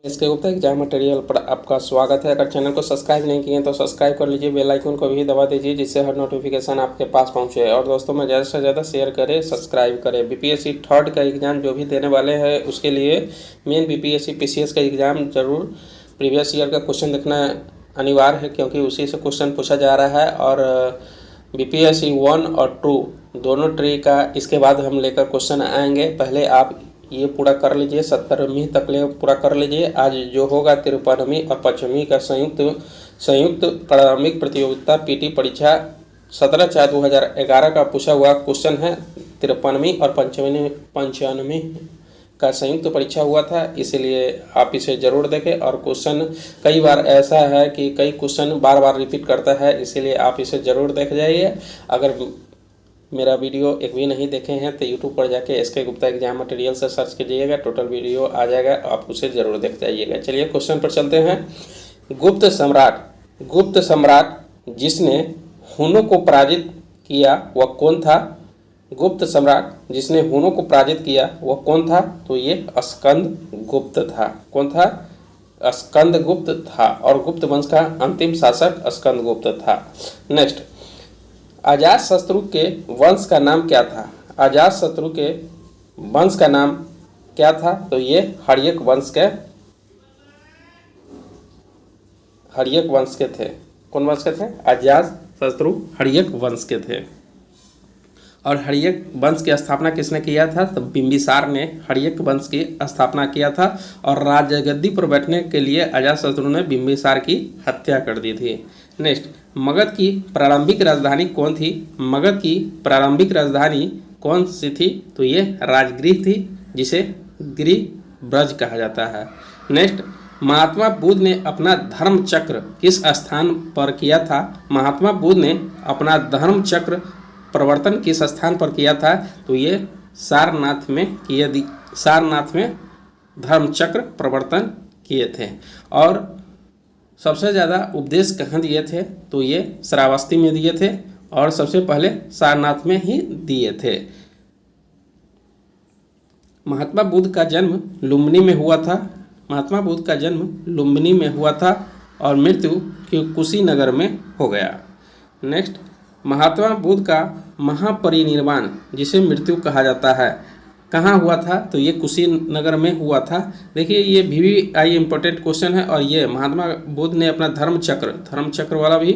इसके Gupta exam material पर आपका स्वागत है। अगर चैनल को सब्सक्राइब नहीं किए तो सब्सक्राइब कर लीजिए, बेल आइकन को भी दबा दीजिए जिससे हर नोटिफिकेशन आपके पास पहुंचे। और दोस्तों में ज़्यादा से ज़्यादा शेयर करें, सब्सक्राइब करें। बीपीएससी थर्ड का एग्ज़ाम जो भी देने वाले हैं उसके लिए मेन बीपीएससी पीसीएस का एग्ज़ाम ज़रूर प्रीवियस ईयर का क्वेश्चन देखना अनिवार्य है, क्योंकि उसी से क्वेश्चन पूछा जा रहा है। और बीपीएससी 1 और 2 दोनों ट्री का इसके बाद हम लेकर क्वेश्चन आएंगे। पहले आप ये पूरा कर लीजिए, 17वीं तक ले पूरा कर लीजिए। आज जो होगा 53वीं और 25वीं का संयुक्त प्रारंभिक प्रतियोगिता पीटी परीक्षा 17/4/2011 का पूछा हुआ क्वेश्चन है। 53वीं और 95वीं का संयुक्त परीक्षा हुआ था, इसीलिए आप इसे ज़रूर देखें। और क्वेश्चन कई बार ऐसा है कि कई क्वेश्चन बार बार रिपीट करता है, इसीलिए आप इसे ज़रूर देख जाइए। अगर मेरा वीडियो एक भी नहीं देखे हैं तो यूट्यूब पर जाके एसके गुप्ता एग्जाम मटेरियल से सर्च कीजिएगा, टोटल वीडियो आ जाएगा, आप उसे ज़रूर देख जाइएगा। चलिए क्वेश्चन पर चलते हैं। गुप्त सम्राट जिसने हुनों को पराजित किया वह कौन था? गुप्त सम्राट जिसने हुनों को पराजित किया वह कौन था? तो ये स्कंदगुप्त था। कौन था? स्कंदगुप्त था। और गुप्त वंश का अंतिम शासक स्कंदगुप्त था। नेक्स्ट, अजातशत्रु के वंश का नाम क्या था? अजातशत्रु के वंश का नाम क्या था? तो ये हर्यक वंश के थे। कौन वंश के थे? अजातशत्रु हर्यक वंश के थे। और हर्यक वंश की स्थापना किसने किया था? तो बिंबिसार ने हर्यक वंश की स्थापना किया था। और राजगद्दी पर बैठने के लिए अजातशत्रु ने बिंबिसार की हत्या कर दी थी। नेक्स्ट, मगध की प्रारंभिक राजधानी कौन थी? मगध की प्रारंभिक राजधानी कौन सी थी? तो ये राजगृह थी, जिसे गृह ब्रज कहा जाता है। नेक्स्ट, महात्मा बुद्ध ने अपना धर्म चक्र किस स्थान पर किया था? महात्मा बुद्ध ने अपना धर्म चक्र प्रवर्तन किस स्थान पर किया था? तो ये सारनाथ में धर्म चक्र प्रवर्तन किए थे। और सबसे ज़्यादा उपदेश कहाँ दिए थे? तो ये श्रावस्ती में दिए थे, और सबसे पहले सारनाथ में ही दिए थे। महात्मा बुद्ध का जन्म लुम्बिनी में हुआ था। और मृत्यु कुशीनगर में हो गया। नेक्स्ट, महात्मा बुद्ध का महापरिनिर्वाण जिसे मृत्यु कहा जाता है कहाँ हुआ था? तो ये कुशीनगर में हुआ था। देखिए, ये VVI इम्पोर्टेंट क्वेश्चन है, और ये महात्मा बुद्ध ने अपना धर्म चक्र वाला भी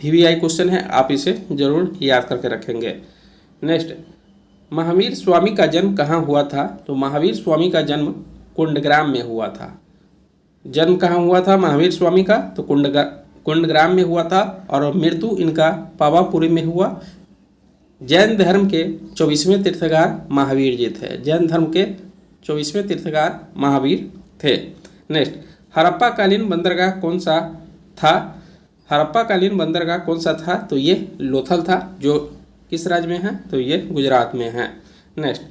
VVI क्वेश्चन है, आप इसे जरूर याद करके रखेंगे। नेक्स्ट, महावीर स्वामी का जन्म कहाँ हुआ था? तो महावीर स्वामी का जन्म कुंडग्राम में हुआ था। जन्म कहाँ हुआ था महावीर स्वामी का? तो कुंडग्राम में हुआ था। और मृत्यु इनका पावापुरी में हुआ। जैन धर्म के 24वें तीर्थंकर महावीर जी थे। जैन धर्म के 24वें तीर्थंकर महावीर थे। नेक्स्ट, हड़प्पाकालीन बंदरगाह कौन सा था? तो ये लोथल था, जो किस राज्य में है? तो ये गुजरात में है। नेक्स्ट,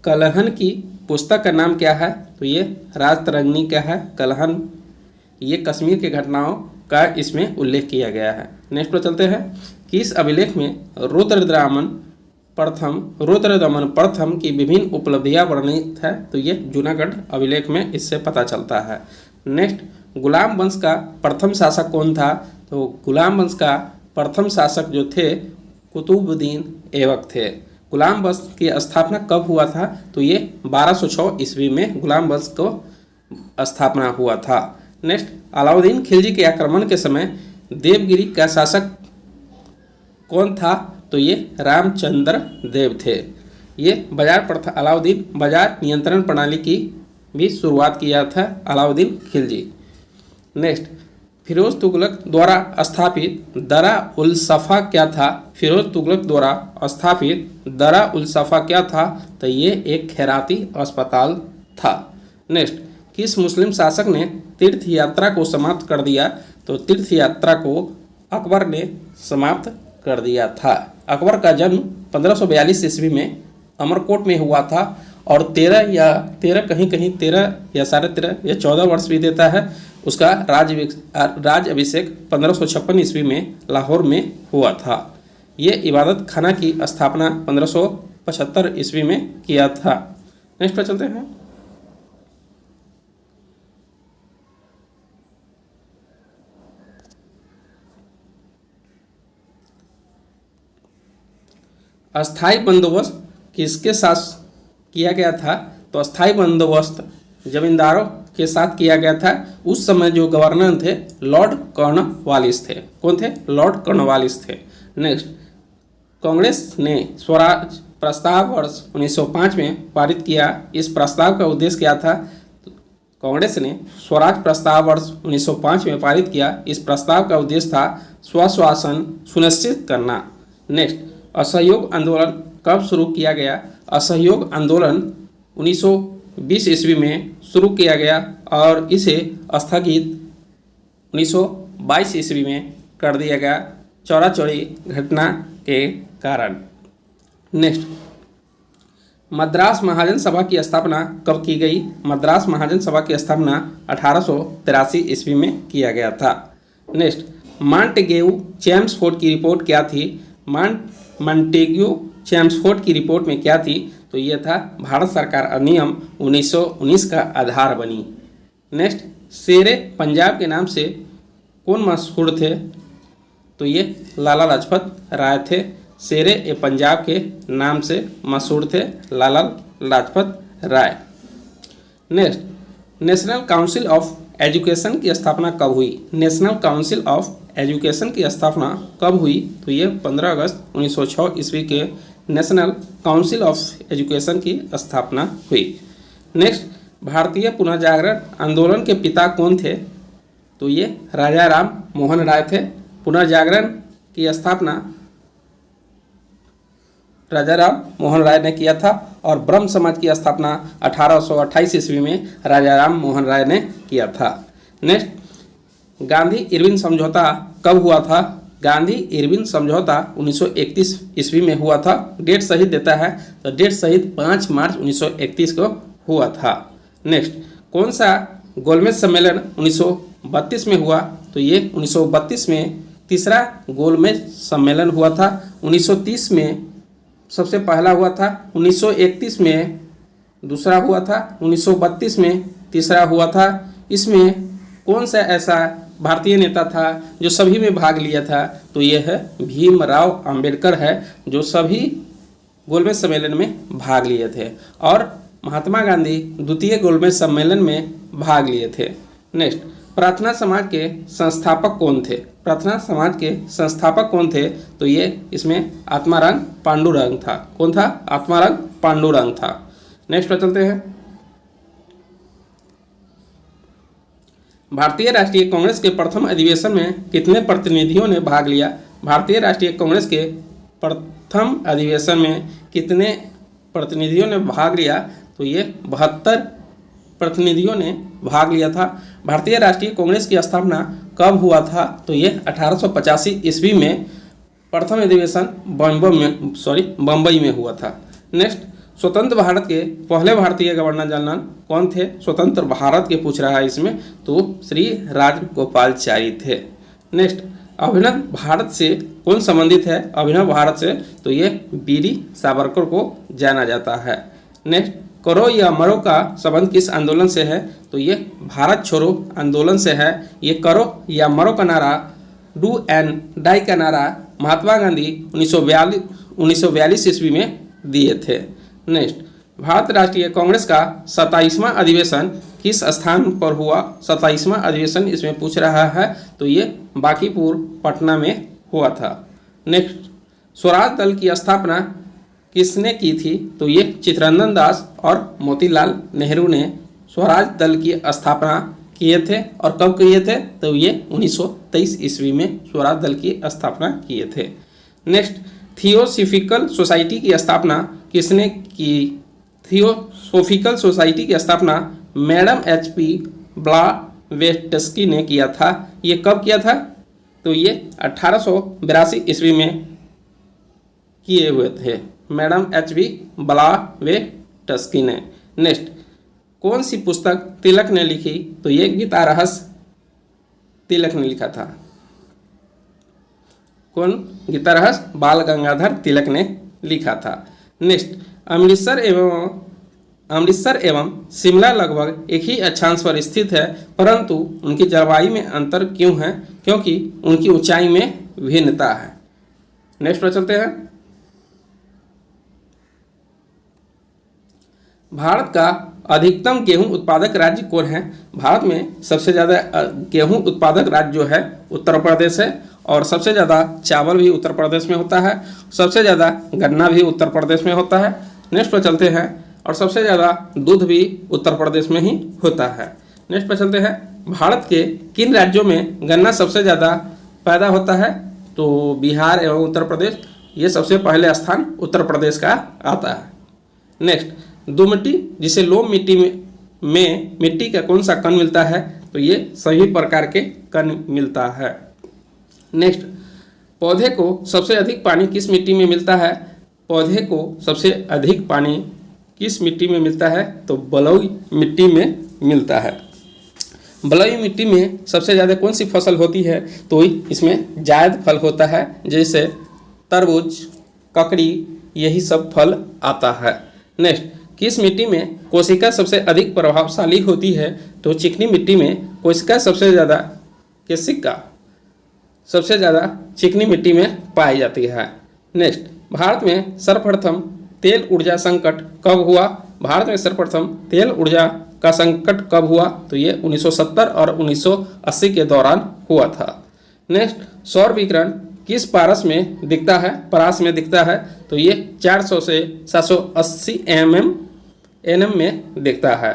कलहन की पुस्तक का नाम क्या है? तो ये राजतरंगिणी का है। कलहन ये कश्मीर के घटनाओं का इसमें उल्लेख किया गया है। नेक्स्ट पर चलते हैं। किस अभिलेख में रुद्रदमन प्रथम की विभिन्न उपलब्धियां वर्णित है? तो ये जूनागढ़ अभिलेख में इससे पता चलता है। नेक्स्ट, गुलाम वंश का प्रथम शासक कौन था? तो गुलाम वंश का प्रथम शासक जो थे कुतुबुद्दीन ऐबक थे। गुलाम वंश की स्थापना कब हुआ था? तो ये 1206 ईस्वी में गुलाम वंश को स्थापना हुआ था। नेक्स्ट, अलाउद्दीन खिलजी के आक्रमण के समय देवगिरी का शासक कौन था? तो ये रामचंद्र देव थे। ये अलाउद्दीन बाजार नियंत्रण प्रणाली की भी शुरुआत किया था अलाउद्दीन खिलजी। नेक्स्ट, फिरोज तुगलक द्वारा स्थापित दरा उल सफ़ा क्या था? फिरोज तुगलक द्वारा स्थापित दरा उल सफ़ा क्या था? तो ये एक खैराती अस्पताल था। नेक्स्ट, किस मुस्लिम शासक ने तीर्थ यात्रा को समाप्त कर दिया? तो तीर्थ यात्रा को अकबर ने समाप्त कर दिया था। अकबर का जन्म 1542 ईस्वी में अमरकोट में हुआ था। और 13 या 14 वर्ष भी देता है। उसका राज अभिषेक 1556 ईस्वी में लाहौर में हुआ था। ये इबादत खाना की स्थापना 1575 ईस्वी में किया था। नेक्स्ट पर चलते हैं। अस्थाई बंदोबस्त किसके साथ किया गया था? तो अस्थाई बंदोबस्त जमींदारों के साथ किया गया था। उस समय जो गवर्नर थे लॉर्ड कॉर्नवालिस थे। कौन थे? लॉर्ड कॉर्नवालिस थे। नेक्स्ट, कांग्रेस ने स्वराज प्रस्ताव वर्ष 1905 में पारित किया। इस प्रस्ताव का उद्देश्य क्या था? कांग्रेस ने स्वराज प्रस्ताव वर्ष 1905 में पारित किया। इस प्रस्ताव का उद्देश्य था स्वशासन सुनिश्चित करना। नेक्स्ट, असहयोग आंदोलन कब शुरू किया गया? असहयोग आंदोलन 1920 ईस्वी में शुरू किया गया और इसे स्थगित 1922 ईस्वी में कर दिया गया चौरा चौरी घटना के कारण। नेक्स्ट, मद्रास महाजन सभा की स्थापना कब की गई? मद्रास महाजन सभा की स्थापना 1883 ईस्वी में किया गया था। नेक्स्ट, मॉन्टेग्यू चेम्सफोर्ड की रिपोर्ट क्या थी? मॉन्टेग्यू चेम्सफोर्ड की रिपोर्ट में क्या थी? तो ये था भारत सरकार अधिनियम 1919 का आधार बनी। नेक्स्ट, शेरे पंजाब के नाम से कौन मशहूर थे? तो ये लाला लाजपत राय थे। शेरे ए पंजाब के नाम से मशहूर थे Lala Lajpat Rai. Next, national council of education की स्थापना कब हुई? नेशनल काउंसिल ऑफ एजुकेशन की स्थापना कब हुई? तो ये 15 अगस्त 1906 ईस्वी के नेशनल काउंसिल ऑफ एजुकेशन की स्थापना हुई। नेक्स्ट, भारतीय पुनर्जागरण आंदोलन के पिता कौन थे? तो ये राजा राम मोहन राय थे। पुनर्जागरण की स्थापना राजा राम मोहन राय ने किया था और ब्रह्म समाज की स्थापना 1828 ईस्वी में राजा राम मोहन राय ने किया था। नेक्स्ट, गांधी इरविन समझौता कब हुआ था? गांधी इरविन समझौता 1931 ईस्वी में हुआ था। डेट सही देता है तो डेट सही 5 मार्च 1931 को हुआ था। नेक्स्ट, कौन सा गोलमेज सम्मेलन 1932 में हुआ? तो ये 1932 में तीसरा गोलमेज सम्मेलन हुआ था। 1930 में सबसे पहला हुआ था, 1931 में दूसरा हुआ था, 1932 में तीसरा हुआ था। इसमें कौन सा ऐसा भारतीय नेता था जो सभी में भाग लिया था? तो यह है भीमराव अंबेडकर है जो सभी गोलमेज सम्मेलन में भाग लिए थे और महात्मा गांधी द्वितीय गोलमेज सम्मेलन में भाग लिए थे। नेक्स्ट, प्रार्थना समाज के संस्थापक कौन थे? प्रार्थना समाज के संस्थापक कौन थे? तो ये इसमें आत्माराम पांडुरंग था। कौन था? आत्माराम पांडुरंग था। नेक्स्ट पर चलते हैं। भारतीय राष्ट्रीय कांग्रेस के प्रथम अधिवेशन में कितने प्रतिनिधियों ने भाग लिया? भारतीय राष्ट्रीय कांग्रेस के प्रथम अधिवेशन में कितने प्रतिनिधियों ने भाग लिया? तो ये 72 प्रतिनिधियों ने भाग लिया था। भारतीय राष्ट्रीय कांग्रेस की स्थापना कब हुआ था? तो ये 1885 ईस्वी में प्रथम अधिवेशन बम्बई में हुआ था। नेक्स्ट, स्वतंत्र भारत के पहले भारतीय गवर्नर जनरल कौन थे? स्वतंत्र भारत के पूछ रहा है इसमें, तो श्री राजगोपालाचारी थे। नेक्स्ट, अभिनव भारत से कौन संबंधित है? अभिनव भारत से तो ये वीर सावरकर को जाना जाता है। नेक्स्ट, करो या मरो का संबंध किस आंदोलन से है? तो ये भारत छोड़ो आंदोलन से है। ये करो या मरो का नारा, डू एंड डाई का नारा महात्मा गांधी 1942 ईस्वी में दिए थे। नेक्स्ट, भारत राष्ट्रीय कांग्रेस का 27वां अधिवेशन किस स्थान पर हुआ? 27वां अधिवेशन इसमें पूछ रहा है तो ये बांकीपुर पटना में हुआ था। नेक्स्ट, स्वराज दल की स्थापना किसने की थी? तो ये चित्तरंजन दास और मोतीलाल नेहरू ने स्वराज दल की स्थापना किए थे। और कब किए थे? तो ये 1923 ईस्वी में स्वराज दल की स्थापना किए थे। नेक्स्ट, थियोसॉफिकल सोसाइटी की स्थापना किसने की? थियोसॉफिकल सोसाइटी की स्थापना मैडम HP ब्लावेट्स्की ने किया था। ये कब किया था? तो ये 1882 ईस्वी में किए हुए थे मैडम HP ब्लावेट्स्की ने। नेक्स्ट, कौन सी पुस्तक तिलक ने लिखी? तो ये गीता रहस्य तिलक ने लिखा था। कौन? गीता रहस्य बाल गंगाधर तिलक ने लिखा था। नेक्स्ट, अमृतसर एवं शिमला लगभग एक ही अक्षांश पर स्थित है परंतु उनकी जलवायु में अंतर क्यों है? क्योंकि उनकी ऊंचाई में भिन्नता है। नेक्स्ट पर चलते हैं। भारत का अधिकतम गेहूं उत्पादक राज्य कौन है? भारत में सबसे ज़्यादा गेहूं उत्पादक राज्य जो है उत्तर प्रदेश है, और सबसे ज़्यादा चावल भी उत्तर प्रदेश में होता है, सबसे ज़्यादा गन्ना भी उत्तर प्रदेश में होता है। नेक्स्ट पर चलते हैं, और सबसे ज़्यादा दूध भी उत्तर प्रदेश में ही होता है। नेक्स्ट पर चलते हैं, भारत के किन राज्यों में गन्ना सबसे ज़्यादा पैदा होता है? तो बिहार एवं उत्तर प्रदेश, ये सबसे पहले स्थान उत्तर प्रदेश का आता है। नेक्स्ट, दोमट्टी जिसे लोम मिट्टी में मिट्टी का कौन सा कण मिलता है? तो ये सभी प्रकार के कण मिलता है। नेक्स्ट, पौधे को सबसे अधिक पानी किस मिट्टी में मिलता है? पौधे को सबसे अधिक पानी किस मिट्टी में मिलता है? तो बलुई मिट्टी में मिलता है। बलुई मिट्टी में सबसे ज़्यादा कौन सी फसल होती है? तो इसमें जायद फल होता है, जैसे तरबूज, ककड़ी, यही सब फल आता है। नेक्स्ट, किस मिट्टी में कोशिका सबसे अधिक प्रभावशाली होती है? तो चिकनी मिट्टी में कोशिका सबसे ज़्यादा सबसे ज़्यादा चिकनी मिट्टी में पाई जाती है। नेक्स्ट, भारत में सर्वप्रथम तेल ऊर्जा संकट कब हुआ? भारत में सर्वप्रथम तेल ऊर्जा का संकट कब हुआ? तो ये 1970 और 1980 के दौरान हुआ था। नेक्स्ट, सौर विकिरण किस पारस में दिखता है? परास में दिखता है, तो ये 400 से 780 nm में दिखता है।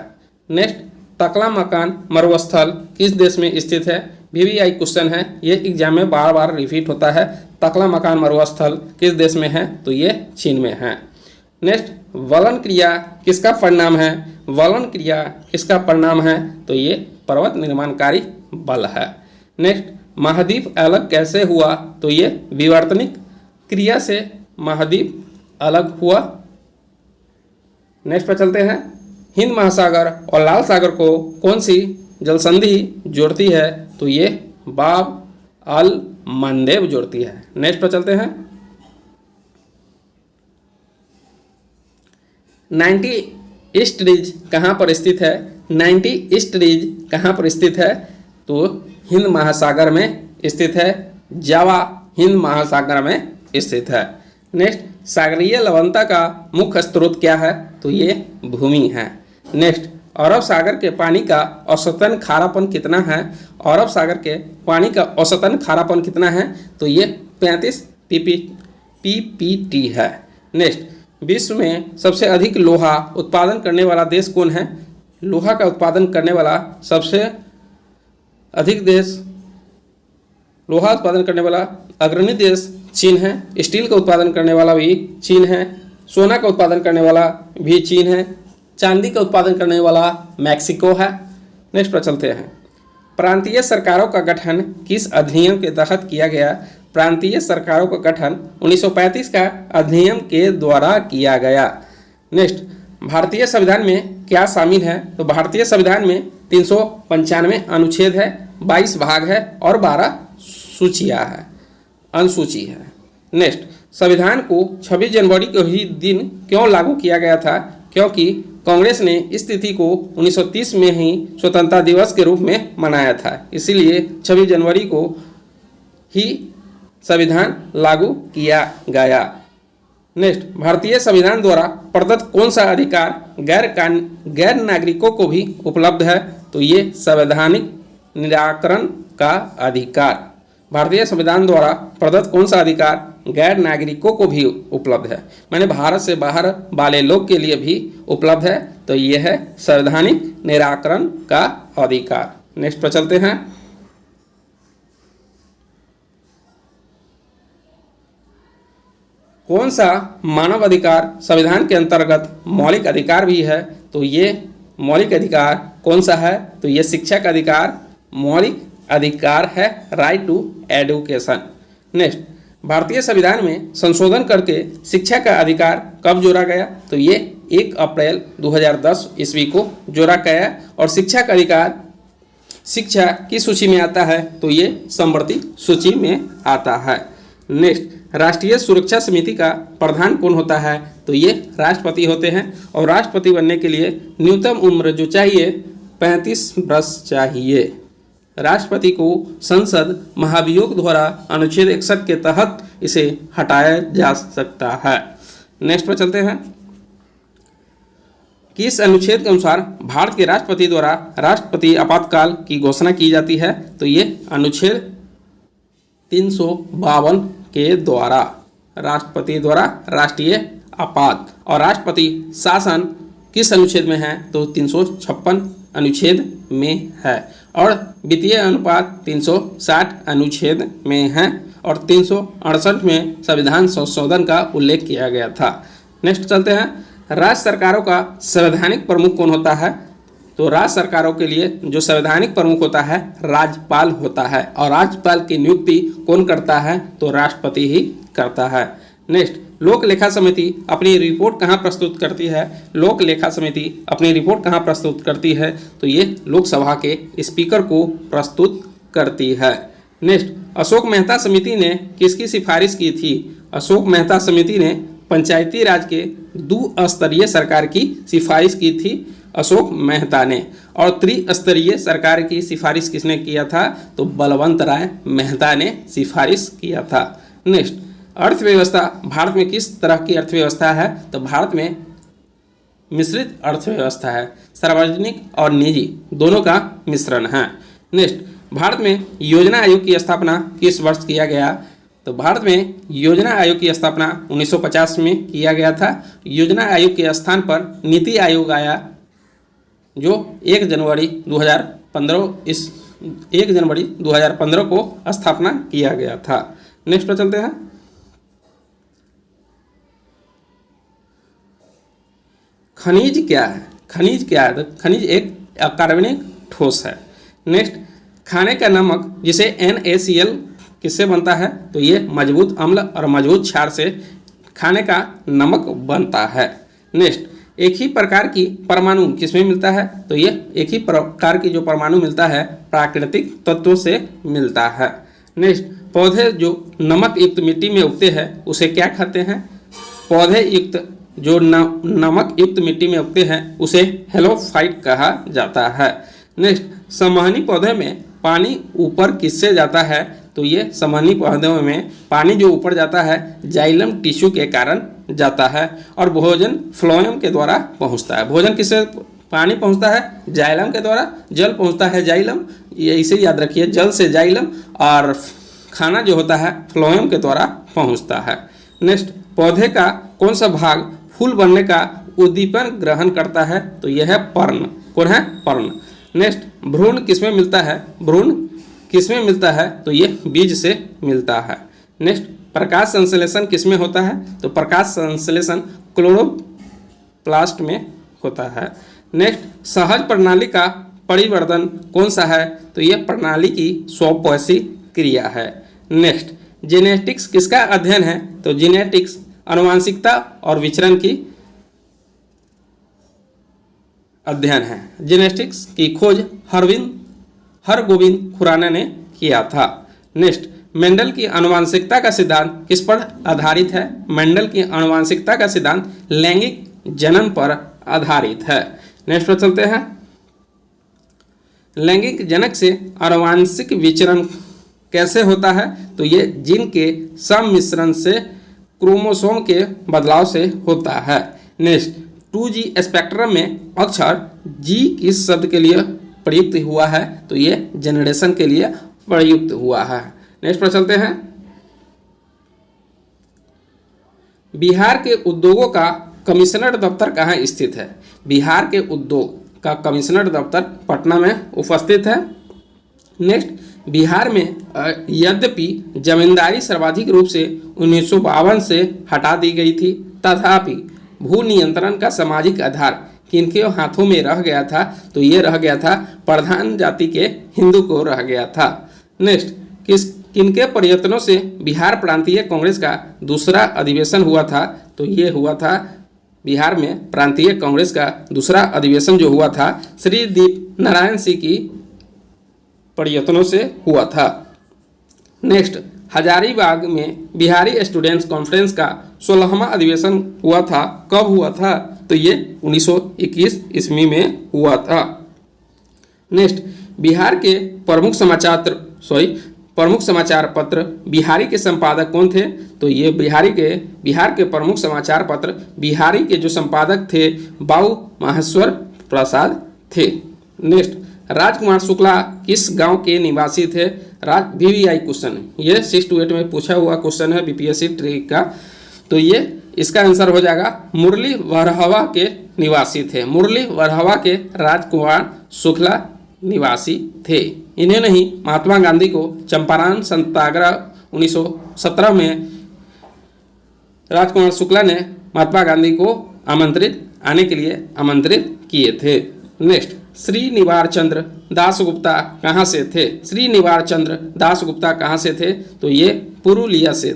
नेक्स्ट, तकला मकान मरुस्थल किस देश में स्थित है? VVI क्वेश्चन है, ये एग्जाम में बार बार रिपीट होता है। तकला मकान मरुस्थल किस देश में है? तो ये चीन में है। नेक्स्ट, वलन क्रिया किसका परिणाम है? वलन क्रिया किसका परिणाम है? तो ये पर्वत निर्माणकारी बल है। नेक्स्ट, महाद्वीप अलग कैसे हुआ? तो ये विवर्तनिक क्रिया से महाद्वीप अलग हुआ। नेक्स्ट पर चलते हैं, हिंद महासागर और लाल सागर को कौन सी जलसंधि जोड़ती है? तो ये बाब अल मंदेब जोड़ती है। नेक्स्ट पर चलते हैं, 90 ईस्ट रिज कहाँ पर स्थित है? 90 ईस्ट रिज कहाँ पर स्थित है? तो हिंद महासागर में स्थित है, जावा हिंद महासागर में स्थित है। नेक्स्ट, सागरीय लवणता का मुख्य स्रोत क्या है? तो ये भूमि है। नेक्स्ट, अरब सागर के पानी का औसतन खारापन कितना है? अरब सागर के पानी का औसतन खारापन कितना है? तो ये 35 ppt है। नेक्स्ट, विश्व में सबसे अधिक लोहा उत्पादन करने वाला देश कौन है? लोहा का उत्पादन करने वाला सबसे अधिक देश, लोहा उत्पादन करने वाला अग्रणी देश चीन है। स्टील का उत्पादन करने वाला भी चीन है। सोना का उत्पादन करने वाला भी चीन है। चांदी का उत्पादन करने वाला मैक्सिको है। नेक्स्ट पर चलते हैं, प्रांतीय सरकारों का गठन किस अधिनियम के तहत किया गया? प्रांतीय सरकारों का गठन 1935 का अधिनियम के द्वारा किया गया। नेक्स्ट, भारतीय संविधान में क्या शामिल है? तो भारतीय संविधान में 395 अनुच्छेद है, 22 भाग है और 12 सूचियाँ है, अनुसूची है। नेक्स्ट, संविधान को 26 जनवरी को ही दिन क्यों लागू किया गया था? क्योंकि कांग्रेस ने इस तिथि को 1930 में ही स्वतंत्रता दिवस के रूप में मनाया था, इसीलिए 26 जनवरी को ही संविधान लागू किया गया। नेक्स्ट, भारतीय संविधान द्वारा प्रदत्त कौन सा अधिकार गैर नागरिकों को भी उपलब्ध है? तो ये संवैधानिक निराकरण का अधिकार। भारतीय संविधान द्वारा प्रदत्त कौन सा अधिकार गैर नागरिकों को भी उपलब्ध है? मैंने भारत से बाहर वाले लोग के लिए भी उपलब्ध है, तो ये है संवैधानिक निराकरण का अधिकार। नेक्स्ट पर चलते हैं, कौन सा मानव अधिकार संविधान के अंतर्गत मौलिक अधिकार भी है? तो ये मौलिक अधिकार कौन सा है? तो ये शिक्षा का अधिकार मौलिक अधिकार है, राइट टू एडुकेशन। नेक्स्ट, भारतीय संविधान में संशोधन करके शिक्षा का अधिकार कब जोड़ा गया? तो ये 1 अप्रैल 2010 ईस्वी को जोड़ा गया। और शिक्षा का अधिकार शिक्षा की सूची में आता है? तो ये समवर्ती सूची में आता है। नेक्स्ट, राष्ट्रीय सुरक्षा समिति का प्रधान कौन होता है? तो ये राष्ट्रपति होते हैं, और राष्ट्रपति बनने के लिए न्यूनतम उम्र जो चाहिए 35 वर्ष चाहिए। राष्ट्रपति को संसद महाभियोग द्वारा अनुच्छेद 61 के तहत इसे हटाया जा सकता है। नेक्स्ट पर चलते हैं, किस अनुच्छेद के अनुसार भारत के राष्ट्रपति द्वारा राष्ट्रपति आपातकाल की घोषणा की जाती है? तो ये अनुच्छेद 352 के द्वारा राष्ट्रपति द्वारा राष्ट्रीय आपात। और राष्ट्रपति शासन किस अनुच्छेद में है? तो 356 अनुच्छेद में है। और वित्तीय अनुपात 360 अनुच्छेद में है और 368 में संविधान संशोधन का उल्लेख किया गया था। नेक्स्ट चलते हैं, राज्य सरकारों का संवैधानिक प्रमुख कौन होता है? तो राज्य सरकारों के लिए जो संवैधानिक प्रमुख होता है राज्यपाल होता है। और राज्यपाल की नियुक्ति कौन करता है? तो राष्ट्रपति ही करता है। नेक्स्ट, लोक लेखा समिति अपनी रिपोर्ट कहाँ प्रस्तुत करती है? लोक लेखा समिति अपनी रिपोर्ट कहाँ प्रस्तुत करती है? तो ये लोकसभा के स्पीकर को प्रस्तुत करती है। नेक्स्ट, अशोक मेहता समिति ने किसकी सिफारिश की थी? अशोक मेहता समिति ने पंचायती राज के द्विस्तरीय सरकार की सिफारिश की थी अशोक मेहता ने। और त्रिस्तरीय सरकार की सिफारिश किसने किया था? तो बलवंत राय मेहता ने सिफारिश किया था। नेक्स्ट, अर्थव्यवस्था भारत में किस तरह की अर्थव्यवस्था है? तो भारत में मिश्रित अर्थव्यवस्था है, सार्वजनिक और निजी दोनों का मिश्रण है। नेक्स्ट, भारत में योजना आयोग की स्थापना किस वर्ष किया गया? तो भारत में योजना आयोग की स्थापना 1950 में किया गया था। योजना आयोग के स्थान पर नीति आयोग आया जो 1 जनवरी 2015 को स्थापना किया गया था। नेक्स्ट पर चलते हैं, खनिज क्या है? खनिज क्या है? तो खनिज एक अकार्बनिक ठोस है। नेक्स्ट, खाने का नमक जिसे NaCl किससे बनता है? तो ये मजबूत अम्ल और मजबूत क्षार से खाने का नमक बनता है। नेक्स्ट, एक ही प्रकार की परमाणु किसमें मिलता है? तो ये एक ही प्रकार की जो परमाणु मिलता है प्राकृतिक तत्वों से मिलता है। नेक्स्ट, पौधे जो नमक युक्त मिट्टी में उगते हैं उसे क्या कहते हैं? पौधे युक्त जो नमक युक्त मिट्टी में उगते हैं उसे हेलोफाइट कहा जाता है। नेक्स्ट, संवहनी पौधे में पानी ऊपर किससे जाता है? तो ये संवहनी पौधों में पानी जो ऊपर जाता है जाइलम टिश्यू के कारण जाता है। और भोजन फ्लोएम के द्वारा पहुंचता है। भोजन किससे पानी पहुंचता है? जाइलम के द्वारा। जल पहुंचता है जाइलम, ये इसे याद रखिए, जल से जाइलम, और खाना जो होता है फ्लोएम के द्वारा पहुंचता है। नेक्स्ट, पौधे का कौन सा भाग फूल बनने का उद्दीपन ग्रहण करता है? तो यह है पर्ण। कौन है? पर्ण। नेक्स्ट, भ्रूण किसमें मिलता है? भ्रूण किसमें मिलता है? तो ये बीज से मिलता है। नेक्स्ट, प्रकाश संश्लेषण किसमें होता है? तो प्रकाश संश्लेषण क्लोरोप्लास्ट में होता है। नेक्स्ट, सहज प्रणाली का परिवर्तन कौन सा है? तो ये प्रणाली की स्वपैसी क्रिया है। नेक्स्ट, जेनेटिक्स किसका अध्ययन है? तो जेनेटिक्स आनुवंशिकता और विचरण की अध्ययन है। जेनेटिक्स की खोज हरगोविंद खुराना ने किया था। नेक्स्ट, मेंडल की आनुवंशिकता का सिद्धांत किस पर आधारित है? मेंडल की आनुवंशिकता का सिद्धांत लैंगिक जनन पर आधारित है। नेक्स्ट पर चलते हैं, लैंगिक जनक से आनुवंशिक विचरण कैसे होता है? तो ये जीन के सम्मिश्रण से क्रोमोसोम के बदलाव से होता है। नेक्स्ट, 2G स्पेक्ट्रम में अक्षर G किस शब्द के लिए प्रयुक्त हुआ है? तो ये जनरेशन के लिए प्रयुक्त हुआ है। नेक्स्ट पर चलते हैं, बिहार के उद्योगों का कमिश्नर दफ्तर कहाँ स्थित है? बिहार के उद्योग का कमिश्नर दफ्तर पटना में उपस्थित है। नेक्स्ट, बिहार में यद्यपि जमींदारी सर्वाधिक रूप से 1952 से हटा दी गई थी, तथापि भू नियंत्रण का सामाजिक आधार किनके हाथों में रह गया था? तो ये रह गया था प्रधान जाति के हिंदू को रह गया था। नेक्स्ट, किनके प्रयत्नों से बिहार प्रांतीय कांग्रेस का दूसरा अधिवेशन हुआ था? तो ये हुआ था बिहार में प्रांतीय कांग्रेस का दूसरा अधिवेशन जो हुआ था श्री दीप नारायण सिंह की प्रयत्नों से हुआ था। नेक्स्ट, हजारीबाग में बिहारी स्टूडेंट्स कॉन्फ्रेंस का 16वां अधिवेशन हुआ था। कब हुआ था? तो ये 1921 ईस्वी में हुआ था। नेक्स्ट, बिहार के प्रमुख समाचार पत्र बिहारी के संपादक कौन थे? तो ये बिहार के प्रमुख समाचार पत्र बिहारी के जो संपादक थे बाबू महेश्वर प्रसाद थे। नेक्स्ट, राजकुमार शुक्ला किस गांव के निवासी थे? VVI क्वेश्चन, ये 6 to 8 में पूछा हुआ क्वेश्चन है BPSC ट्रिक का। तो ये इसका आंसर हो जाएगा मुरली वरहवा के निवासी थे। मुरली वरहवा के राजकुमार शुक्ला निवासी थे। इन्हें नहीं महात्मा गांधी को चंपारण सत्याग्रह 1917 में राजकुमार शुक्ला ने महात्मा गांधी को आने के लिए आमंत्रित किए थे। नेक्स्ट, श्रीनिवार चंद्र दासगुप्ता कहाँ से थे? श्रीनिवार चंद्र दासगुप्ता कहाँ से थे? तो ये पुरुलिया से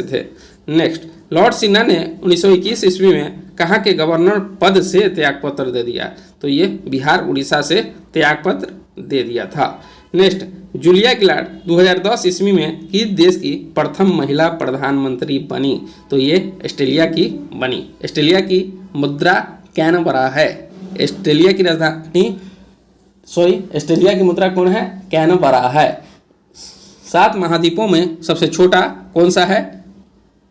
थे। नेक्स्ट, लॉर्ड सिन्हा ने 1921 ईस्वी में कहाँ के गवर्नर पद से त्यागपत्र दे दिया? तो ये बिहार उड़ीसा से त्यागपत्र दे दिया था। नेक्स्ट, जूलिया गिलार्ड 2010 ईस्वी में किस देश की प्रथम महिला प्रधानमंत्री बनी? तो ये ऑस्ट्रेलिया की बनी। ऑस्ट्रेलिया की मुद्रा कैनबरा है। ऑस्ट्रेलिया की मुद्रा कौन है? कैनबरा है। 7 महाद्वीपों में सबसे छोटा कौन सा है?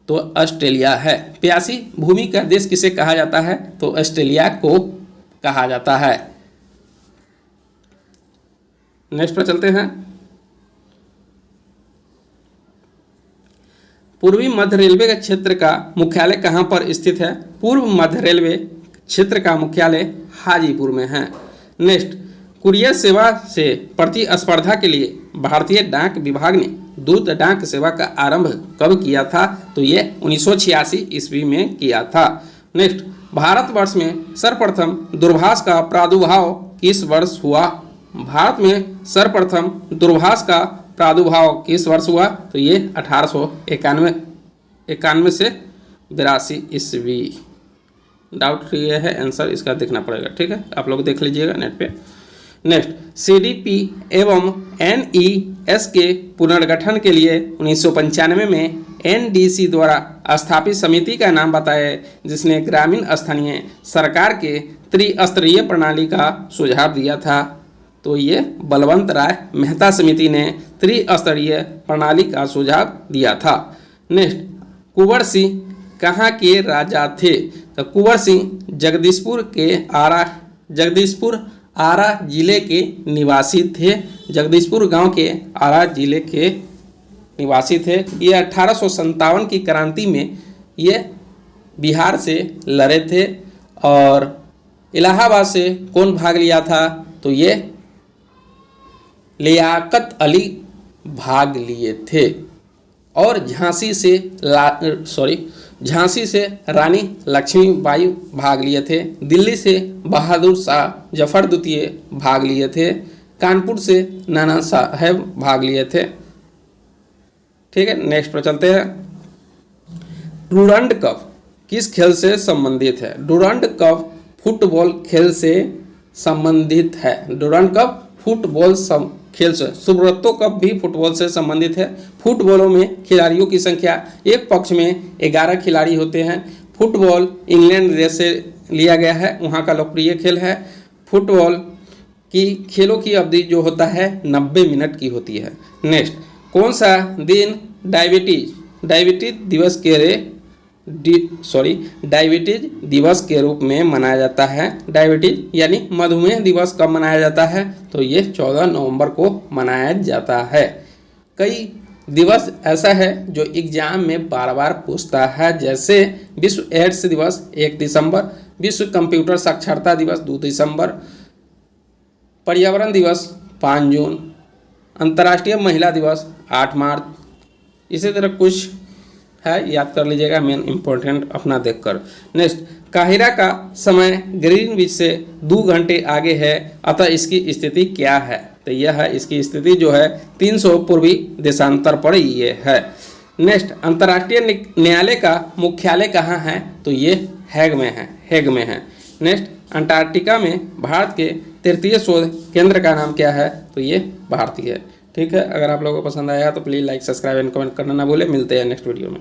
तो ऑस्ट्रेलिया है। प्यासी भूमि का देश किसे कहा जाता है? तो ऑस्ट्रेलिया को कहा जाता है। नेक्स्ट पर चलते हैं। पूर्वी मध्य रेलवे का क्षेत्र का मुख्यालय कहाँ पर स्थित है? पूर्व मध्य रेलवे क्षेत्र का मुख्यालय हाजीपुर में है। नेक्स्ट, कुरियर सेवा से प्रतिस्पर्धा के लिए भारतीय डाक विभाग ने दूत डाक सेवा का आरंभ कब किया था? तो ये 1986 ईस्वी में किया था। नेक्स्ट, भारतवर्ष में सर्वप्रथम दूरभाष का प्रादुर्भाव किस वर्ष हुआ? भारत में सर्वप्रथम दूरभाष का प्रादुर्भाव किस वर्ष हुआ? तो ये 1891 से 82 ईस्वी। डाउट ये है, आंसर इसका देखना पड़ेगा। ठीक है, आप लोग देख लीजिएगा नेट पे। नेक्स्ट, CDP एवं NES के पुनर्गठन के लिए 1995 में NDC द्वारा स्थापित समिति का नाम बताएं जिसने ग्रामीण स्थानीय सरकार के त्रिस्तरीय प्रणाली का सुझाव दिया था। तो ये बलवंत राय मेहता समिति ने त्रिस्तरीय प्रणाली का सुझाव दिया था। नेक्स्ट, कुंवर सिंह कहाँ के राजा थे? तो कुंवर सिंह जगदीशपुर आरा जिले के निवासी थे। जगदीशपुर गांव के आरा जिले के निवासी थे। ये 1857 की क्रांति में ये बिहार से लड़े थे। और इलाहाबाद से कौन भाग लिया था? तो ये लियाकत अली भाग लिए थे। और झांसी से रानी लक्ष्मीबाई भाग लिए थे। दिल्ली से बहादुर शाह जफर द्वितीय भाग लिए थे। कानपुर से नाना साहेब भाग लिए थे। ठीक है, नेक्स्ट पर चलते हैं। डुरंड कप किस खेल से संबंधित है? डुरंड कप फुटबॉल खेल से संबंधित है। डुरंड कप फुटबॉल खेल से। सुब्रतो कप भी फुटबॉल से संबंधित है। फुटबॉलों में खिलाड़ियों की संख्या एक पक्ष में 11 खिलाड़ी होते हैं। फुटबॉल इंग्लैंड देश से लिया गया है, वहाँ का लोकप्रिय खेल है। फुटबॉल की खेलों की अवधि जो होता है 90 मिनट की होती है। नेक्स्ट, कौन सा दिन डायबिटीज दिवस के रूप में मनाया जाता है? डायबिटीज यानी मधुमेह दिवस कब मनाया जाता है? तो ये 14 नवंबर को मनाया जाता है। कई दिवस ऐसा है जो एग्जाम में बार बार पूछता है, जैसे विश्व एड्स दिवस 1 दिसंबर, विश्व कंप्यूटर साक्षरता दिवस 2 दिसंबर, पर्यावरण दिवस 5 जून, अंतर्राष्ट्रीय महिला दिवस 8 मार्च। इसी तरह कुछ है, याद कर लीजिएगा मेन इंपॉर्टेंट अपना देखकर। नेक्स्ट, काहिरा का समय ग्रीनविच से 2 घंटे आगे है, अतः इसकी स्थिति क्या है? तो यह है, इसकी स्थिति जो है 300 पूर्वी देशांतर पर ये है। नेक्स्ट, अंतर्राष्ट्रीय न्यायालय का मुख्यालय कहाँ है? तो ये हेग में है। नेक्स्ट, अंटार्कटिका में भारत के तृतीय शोध केंद्र का नाम क्या है? तो ये भारतीय है। ठीक है, अगर आप लोगों को पसंद आया तो please like, subscribe and comment करना ना भूलें। मिलते हैं नेक्स्ट वीडियो में।